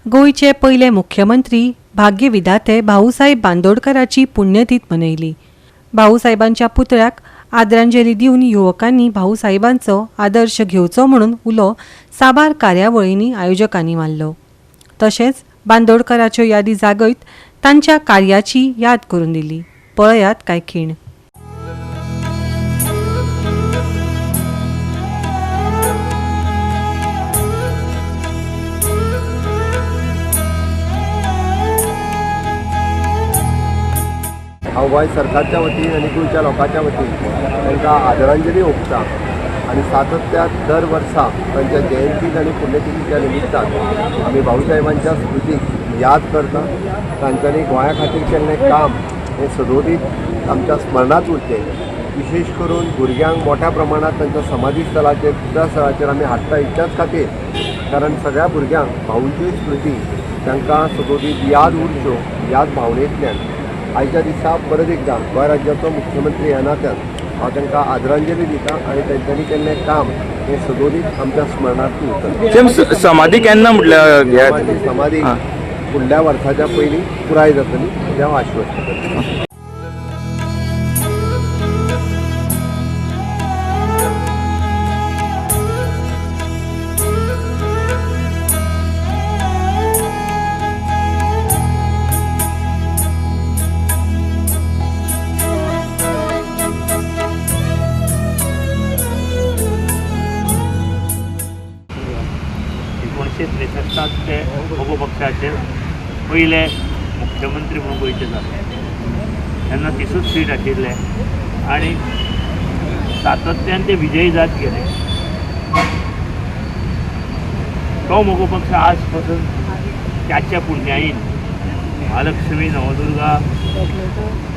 गोयचे पयले मुख्यमंत्री भाग्यविधाते भाऊसाहेब बांदोडकराची पुण्यतिथ मनयली। भाऊसाहेबांच्या पुतळ्याक आदरांजली दिवन युवकांनी भाऊसाहेबांचो आदर्श घेवचो म्हणून उलो साबार कार्यावळींनी आयोजकांनी मारलो। तशेंच बांदोडकराच्यो यादी जागयत तांच्या कार्याची याद करून दिली। पळयात कांय खीण। हांव गोंय सरकारच्या वतीन आनी गोंयच्या लोकांच्या वतीन तांकां आदरांजली ओंपता आनी सातत्यान दर वर्सा तांच्या जयंतीक आनी पुण्यतिथीच्या निमित्तान आमी भाऊसाहेबांच्या स्मृतीक याद करता। तांच्यांनी गोंया खातीर केल्लें काम हें सदोदीत आमच्या स्मरणांत उरचें। विशेश करून भुरग्यांक मोठ्या प्रमाणांत तांच्या समाधी स्थळाचेर पुतळा स्थळाचेर आमी हाडटा इतल्याच खातीर कारण सगळ्या भुरग्यांक भाऊंच्यो स्मृती तांकां सदोदीत याद उरच्यो याद भावनेंतल्यान आयच्या दिसा परत एकदां गोंय राज्याचो मुख्यमंत्री ह्या नात्यान हांव तांकां आदरांजली दिता आनी तांच्यांनी केल्लें काम हें सदोदीत आमच्या स्मरणांत उरतलें। समाधी केन्ना म्हटल्यार समाधी फुडल्या वर्साच्या पयलीं पुराय जातली हें हांव आश्वस्त करतां। ते मोगो पक्षाचे पयले मुख्यमंत्री म्हणून गोंयचे जाले तेन्ना तिसूच सीट आशिल्ले आनी सातत्यान ते विजयी जात गेले। तो मोगो पक्ष आज पासून त्याच्या पुण्याईन महालक्ष्मी नवदुर्गा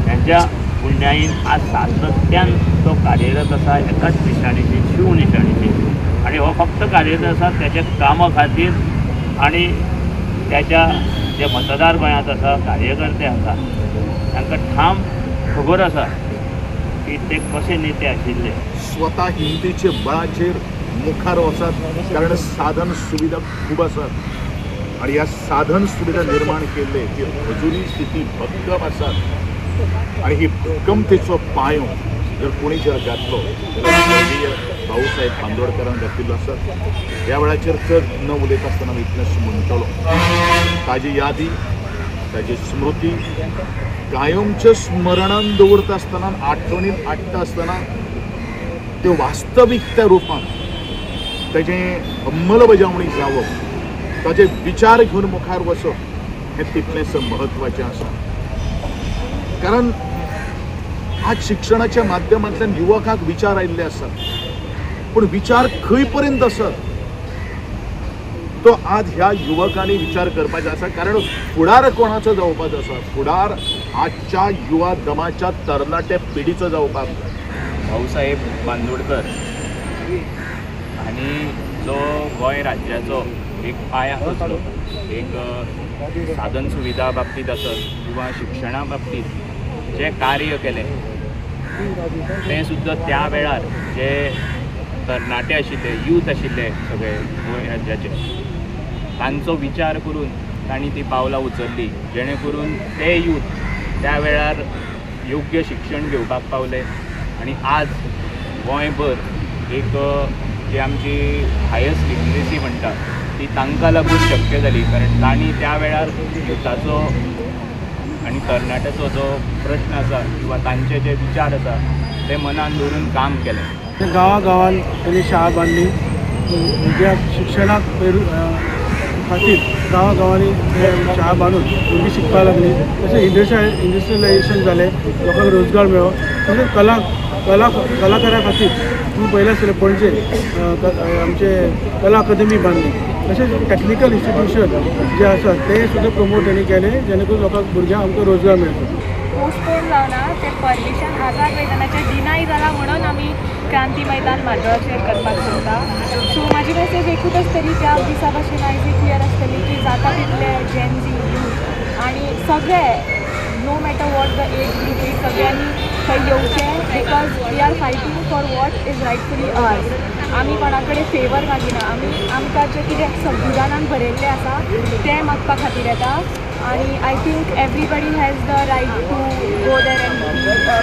यांच्या पुण्याईन आज सातत्यान तो कार्यरत आसा एकाच निशाणीची शिव निशाणीची आणि हो फक्त कार्यरत आसा त्याच्या कामा खातीर आणि त्याच्या जे मतदार गोंयांत आसा कार्यकर्ते आसा तांकां ठाम खबर आसा की ते कशे नेते आशिल्ले। स्वता हिंदीचे बळाचेर मुखार वचत कारण साधन सुविधा खूब आसात आणि ह्या साधन सुविधा निर्माण केल्ले ती अजुनी स्थिती भक्कम आसात आणि ही भक्कमतेचो पांयो जर कोणी जर घातलो जाल्यार भाऊसाहेब बांदोडकरान घातिल्लो आसा। ह्या वेळाचेर चड न उलयता आसतना हांव इतलेंच म्हणटलो ताजी यादी ताजी स्मृती कायमच्या स्मरणान दवरता आसतना आठवणीन हाडटा आसतना त्यो वास्तवीक त्या रुपान ताजें अंमलबजावणी जावप ताजे विचार घेवन मुखार वचप हें तितलेंच म्हत्वाचें आसा। कारण आज शिक्षणाच्या माध्यमांतल्यान युवकांक विचार आयिल्ले आसात पूण विचार खंय पर्यंत आसत तो आज ह्या युवकांनी विचार करपाचो आसा कारण फुडार कोणाचो जावपाचो आसा फुडार आजच्या युवा दमाच्या तरणाट्या पिढीचो जावपाक भाऊसाहेब बांदोडकर आनी जो गोंय राज्याचो एक पांय आसलो एक साधन सुविधा बाबतींत आसत किंवा शिक्षणा बाबतींत जे कार्य केलें तें सुद्दां त्या वेळार जे तरणाटे आशिल्ले यूथ आशिल्ले सगळे गोंय राज्याचे तांचो विचार करून तांणी ती पावलां उचलली जेणे करून ते यूथ त्या वेळार योग्य शिक्षण घेवपाक पावले आनी आज गोंयभर एक जी आमची हायस्ट लिटरसी म्हणटा ती तांकां लागून शक्य जाली कारण तांणी त्या वेळार युथाचो आनी तरणाट्याचो जो प्रश्न आसा किंवा तांचे जे विचार आसा ते मनान दवरून काम केलें। गांवागांवांत त्यांनी शाळा बांदली भुरग्या शिक्षणाक खातीर गांवागांवांनी शाळा बांदून भुरगीं शिकपाक लागली। तशें इंडस्ट्रियलायजेशन जालें लोकांक रोजगार मेळ्ळो तशेंच कलाकारा खातीर तुम्ही पळयलें आसतलें पणजे आमचे कला अकादमी बांदली। तशेंच टॅक्निकल इन्स्टिट्यूशन जे आसा ते सुद्दां प्रमोट त्यांनी केले जेणे करून लोकांक भुरग्यांक आमकां रोजगार मेळटलो। पोस्टपोन जावना ते परमिशन आझाद मैदानाचें डिनाय जाला म्हणून आमी क्रांती मैदान म्हाड्डोळाचेर करपाक सोदता। सो म्हाजी मेसेज एकूच आसतली त्या दिसा भाशेन आयज क्लियर आसतली की जाता तितले जेन झी यूथ आनी सगळे no matter what the age group सगळ्यांनी थंय येवचें because we are fighting for what is rightfully ours. आमी कोणा कडेन फेवर मागिना, आमकां जें कितें संविधानान बरयल्लें आसा तें मागपा खातीर येता. आणि I think everybody has the right to go there and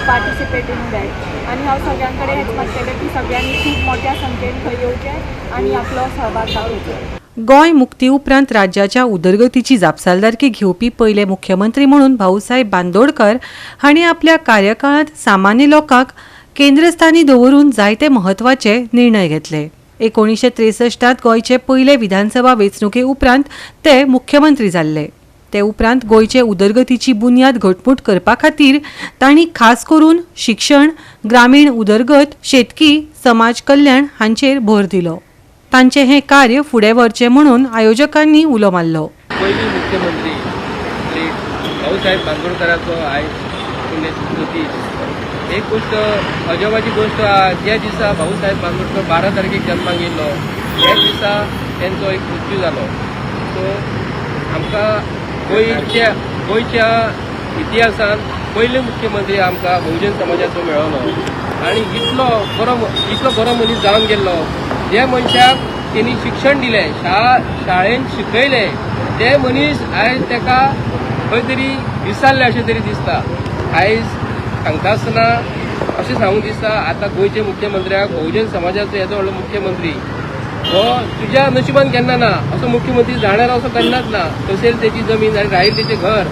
participate in that. आणि हांव सगळ्यां कडेन हेच मागतलें की सगळ्यांनी खूब मोठ्या संख्येन थंय येवचें आनी आपलो सहभाग दाखोवचो. गोंय मुक्ती उपरांत राज्याच्या उदरगतीची जापसालदारकी घेवपी पयले मुख्यमंत्री म्हणून भाऊसाहेब बांदोडकर हांणी आपल्या कार्यकाळांत सामान्य लोकांक केंद्रस्थानी दवरून जायते म्हत्वाचे निर्णय घेतले. 1963 गोंयचे पयले विधानसभा वेंचणुके उपरांत ते मुख्यमंत्री जाल्ले. ते उपरांत गोंयचे उदरगतीची बुन्याद घटमूट करपा खातीर तांणी खास करून शिक्षण, ग्रामीण उदरगत, शेतकी, समाज कल्याण हांचेर भर दिलो. तांचे हे कार्य फुडें व्हरचें म्हणून आयोजकांनी उलो मारलो. पयली मुख्यमंत्री भाऊसाहेब बांदोडकराचो आयज पुण्यतिथी. एक गोष्ट अजबाची गोष्ट ज्या दिसा भाऊसाहेब बांदोडकर 12 तारखेक जन्माक येयलो त्या दिसा तांचो एक मृत्यू जालो. सो आमकां गोंयच्या इतिहासान पयले मुख्यमंत्री आमकां बहुजन समाजाचो मेळ्ळो आनी इतलो बरो मनीस जावन गेल्लो. जे मनशाक तेणी शिक्षण दिलें, शाळेन शिकयलें, ते मनीस आयज ताका खंय तरी विसरले अशें तरी दिसता. आयज सांगता आसतना अशें सांगूंक दिसता आतां गोंयच्या मुख्यमंत्र्याक बहुजन समाजाचो येदो व्हडलो मुख्यमंत्री हो तुज्या नशिबान केन्ना ना. असो मुख्यमंत्री जाणार असो केन्नाच ना. तशेंच तेची जमीन आनी राहील तेचें घर.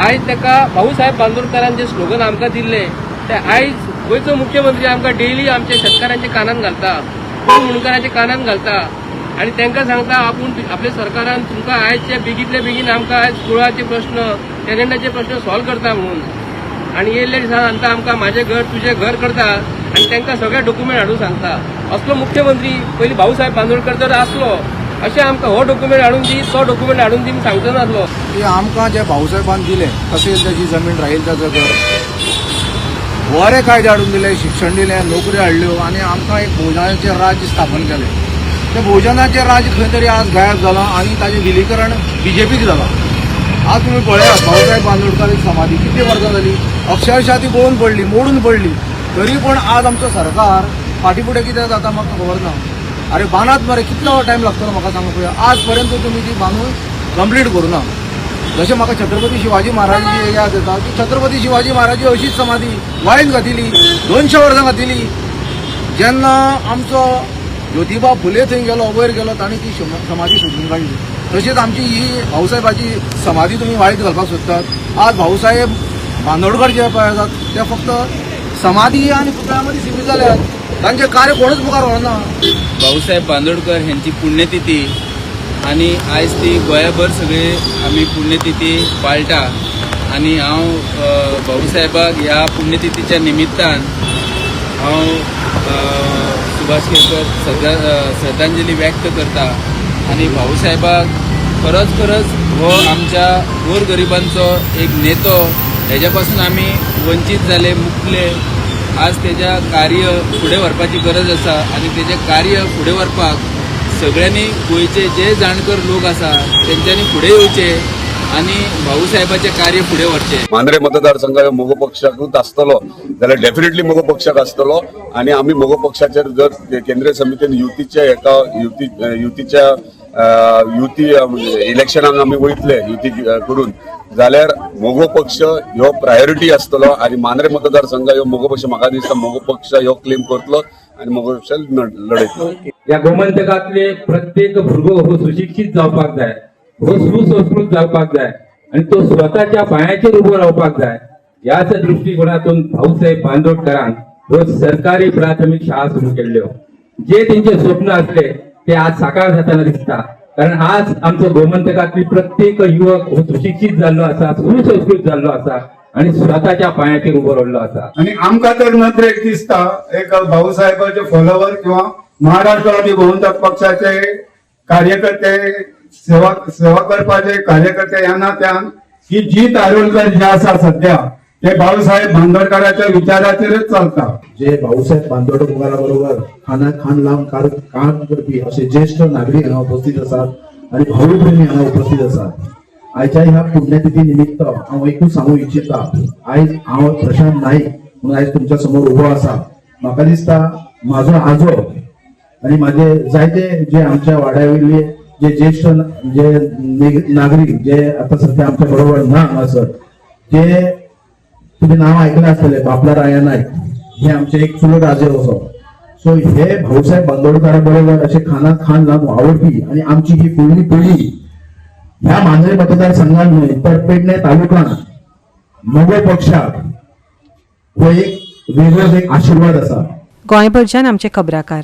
आयज ताका भाऊसाहेब बांदोडकरान जे स्लोगन आमकां दिल्लें ते आयज गोंयचो मुख्यमंत्री आमकां डेली आमच्या शेतकारांच्या कानान घालता, मुणकारांच्या कानान घालता आनी तांकां सांगता आपूण आपल्या सरकारान तुमकां आयजचे बेगींतल्या बेगीन आमकां आयज स्कुळाचे प्रश्न, टॅलंटाचे प्रश्न सॉल्व करता म्हणून. आनी येयल्ल्या दिसान सांगता आमकां म्हाजें घर तुजें घर करता आनी तांकां सगळे डॉक्युमेंट हाडून सांगता. असलो मुख्यमंत्री पयलीं भाऊसाहेब बांदोडकर जर आसलो अशें आमकां हो डॉक्युमेंट हाडून दी, तो डॉक्युमेंट हाडून दी सांगचो नासलो. की आमकां जे भाऊसाहेबान दिलें तशेंच तेजी जमीन राहील ताचो घर, बरे कायदे हाडून दिले, शिक्षण दिलें, नोकरी हाडल्यो आनी आमकां एक बहुजनाचें राज्य स्थापन केलें. तें बहुजनाचें राज्य खंय तरी आज गायब जालां आनी ताचें विलीकरण बीजेपीक जालां. आज तुमी पळयात भाऊसाहेब बांदोडकर समाधी कितली वर्सां जाली, अक्षरशः ती गळून पडली, मोडून पडली. तरी पूण आज आमचो सरकार फाटीफुडें कितें जाता म्हाका खबर ना. अरे बांदात मरे कितलो टायम लागतलो म्हाका सांगूंक पळया. आज पर्यंत तुमी ती बांदून कंप्लीट करूना. जशें म्हाका छत्रपती शिवाजी महाराजाची याद येता की छत्रपती शिवाजी महाराजी अशीच समाधी वाळीन घातिली, 200 वर्सां घातिली. जेन्ना आमचो ज्योतिबा फुले थंय गेलो, वयर गेलो, तांणी ती समाधी सोदून काडली. तशीच आमची ही भाऊसाहेबाची समाधी तुमी वाळीत घालपाक सोदतात. आज भाऊसाहेब बांदोडकर जे पळयतात ते फक्त समाधी आनी पुतळ्या मदीं सीमीत जाल्यात. तांचें कार्य कोणूच मुखार व्हरना. भाऊसाहेब बांदोडकर हेंची पुण्यतिथी आनी आयज ती गोंयभर सगळे आमी पुण्यतिथी पाळटा. आनी हांव भाऊसाहेबाक ह्या पुण्यतिथीच्या निमित्तान हांव सुभाष केळकर श्रद्धांजली व्यक्त करता. आनी भाऊसाहेबाक खरोच हो आमच्या गोरगरिबांचो एक नेतो. हेज्या पासून आमी वंचीत जाले, मुकले. आज तेज्या कार्य फुडें व्हरपाची गरज आसा आनी तेजें कार्य फुडें व्हरपाक सगळ्यांनी गोंयचे जे जाणकार लोक आसा तेंच्यांनी फुडें येवचें आनी भाऊसाहेबाचें कार्य फुडें व्हरचें. मांद्रे मतदारसंघ ह्यो मोगो पक्षाकूच आसतलो जाल्यार डेफिनेटली मोगो पक्षाक आसतलो. आनी आमी मोगो पक्षाचेर जर केंद्रीय समितीन युती इलेक्शनाक आमी वयतले युती करून जाल्यार मोगो पक्ष ह्यो प्रायोरिटी आसतलो. आनी मांद्रे मतदारसंघ ह्यो मोगो पक्ष म्हाका दिसता मोगो पक्ष ह्यो क्लेम करतलो आनी मोगो पक्ष लढयतलो. ह्या गोमंतकातले प्रत्येक भुरगो हो सुशिक्षीत जावपाक जाय, हो सुसंस्कृत जावपाक जाय आनी तो स्वताच्या पांयाचेर उबो रावपाक जाय. ह्याच दृश्टीकोनातून भाऊसाहेब बांदोडकरान ह्यो सरकारी प्राथमीक शाळा सुरू केल्ल्यो. जे तेंचे स्वप्न आसले ते आज साकार जाताना दिसता. कारण आज आमचो गोमंतकातली प्रत्येक युवक हो सुशिक्षीत जाल्लो आसा, सुसंस्कृत जाल्लो आसा आणि स्वतःच्या पायाचेर उबो राहिल्लो आसा. आणि आमकां तर नदरेक दिसता एक भाऊसाहेबाचे फॉलोवर किंवा महाराष्ट्रवादी बहुमत पक्षाचे कार्यकर्ते सेवा करपाचे कार्यकर्ते ह्या नात्यान ही जी तारोलकर जे आसा सध्या ते भाऊसाहेब बांदोडकरांच्या विचाराचेरच चलता. जे भाऊसाहेब बांदोडकरा बरोबर खान लावन काम करपी असे ज्येष्ठ नागरिक हांगा उपस्थित आसात आणि भाऊप्रेमी हांगा उपस्थित आसात. आयच्या ह्या पुण्यतिथी निमित्त हांव एकूच सांगूंक इच्छिता, आयज हांव प्रशांत नाईक म्हणून आयज तुमच्या समोर उभो आसा. म्हाका दिसता म्हाजो आजो आनी म्हाजे जायते जे आमच्या वाड्यावयले जे ज्येष्ठ जे नागरीक जे आता सध्या आमच्या बरोबर ना हांगासर, जे तुम्ही नाव ऐकलं आसतले बापला राया नायक, हे आमचे एक चुलत आजे असो. सो हे भाऊसाहेब बांदोडकरा बरोबर असे खानात खान जावन आवडपी आणि आमची ही फुडली पिढी ह्या मांद्रे मतदारसंघात न्हय तर पेडणे तालुक्यात मोगो पक्षाक हो एक वेगळोच एक आशीर्वाद आसा. गोंयभरच्यान आमचे खबराकार.